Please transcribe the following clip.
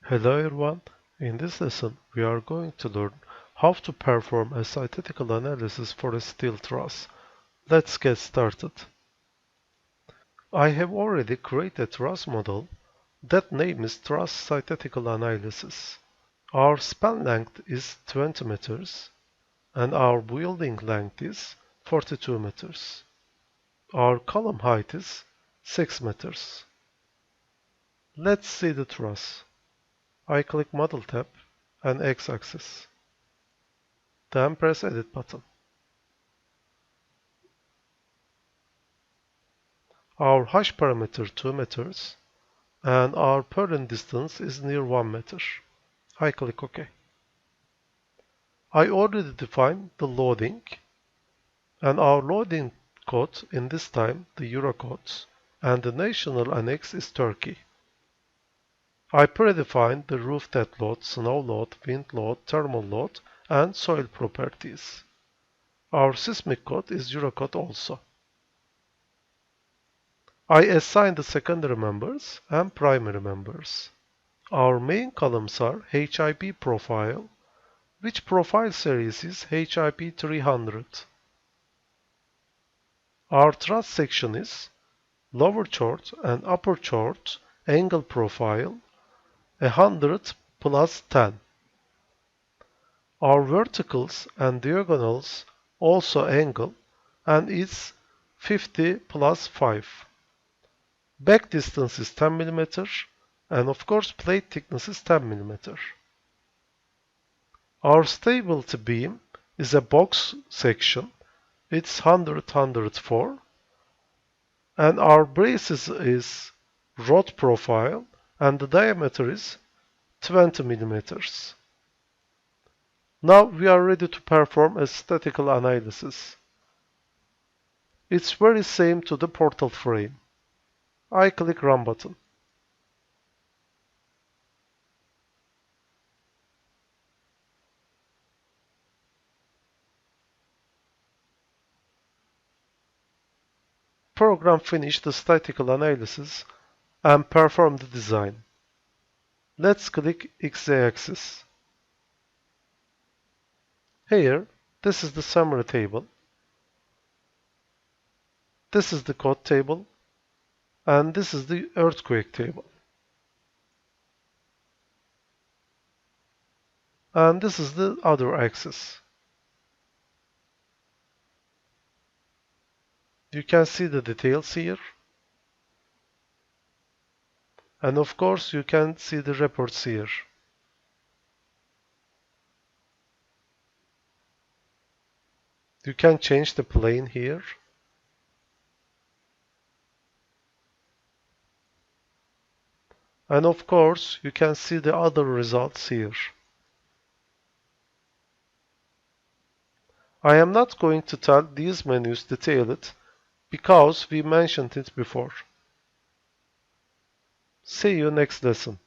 Hello everyone, in this lesson we are going to learn how to perform a statistical analysis for a steel truss. Let's get started. I have already created a truss model. That name is Truss Statistical Analysis. Our span length is 20 meters and our building length is 42 meters. Our column height is 6 meters. Let's see the truss. I click Model tab and X-axis. Then press Edit button. Our hash parameter 2 meters and our purlin distance is near 1 meter. I click OK. I already defined the loading and our loading code in this time the Euro code and the national annex is Turkey. I predefined the roof dead load, snow load, wind load, thermal load and soil properties. Our seismic code is Euro code also. I assign the secondary members and primary members. Our main columns are HIP profile, which profile series is HIP 300. Our truss section is lower chord and upper chord angle profile 100 plus 10. Our verticals and diagonals also angle and it's 50 plus 5. Back distance is 10 mm and of course plate thickness is 10 mm. Our stability beam is a box section. It's 104 and our braces is rod profile and the diameter is 20 mm. Now we are ready to perform a statistical analysis. It's very same to the portal frame. I click Run button. Program finished the statistical analysis and perform the design. Let's click X-axis. Here, this is the summary table. This is the code table. And this is the earthquake table. And this is the other axis. You can see the details here. And of course, you can see the reports here. You can change the plane here. And of course, you can see the other results here. I am not going to tell these menus detailed because we mentioned it before. See you next lesson.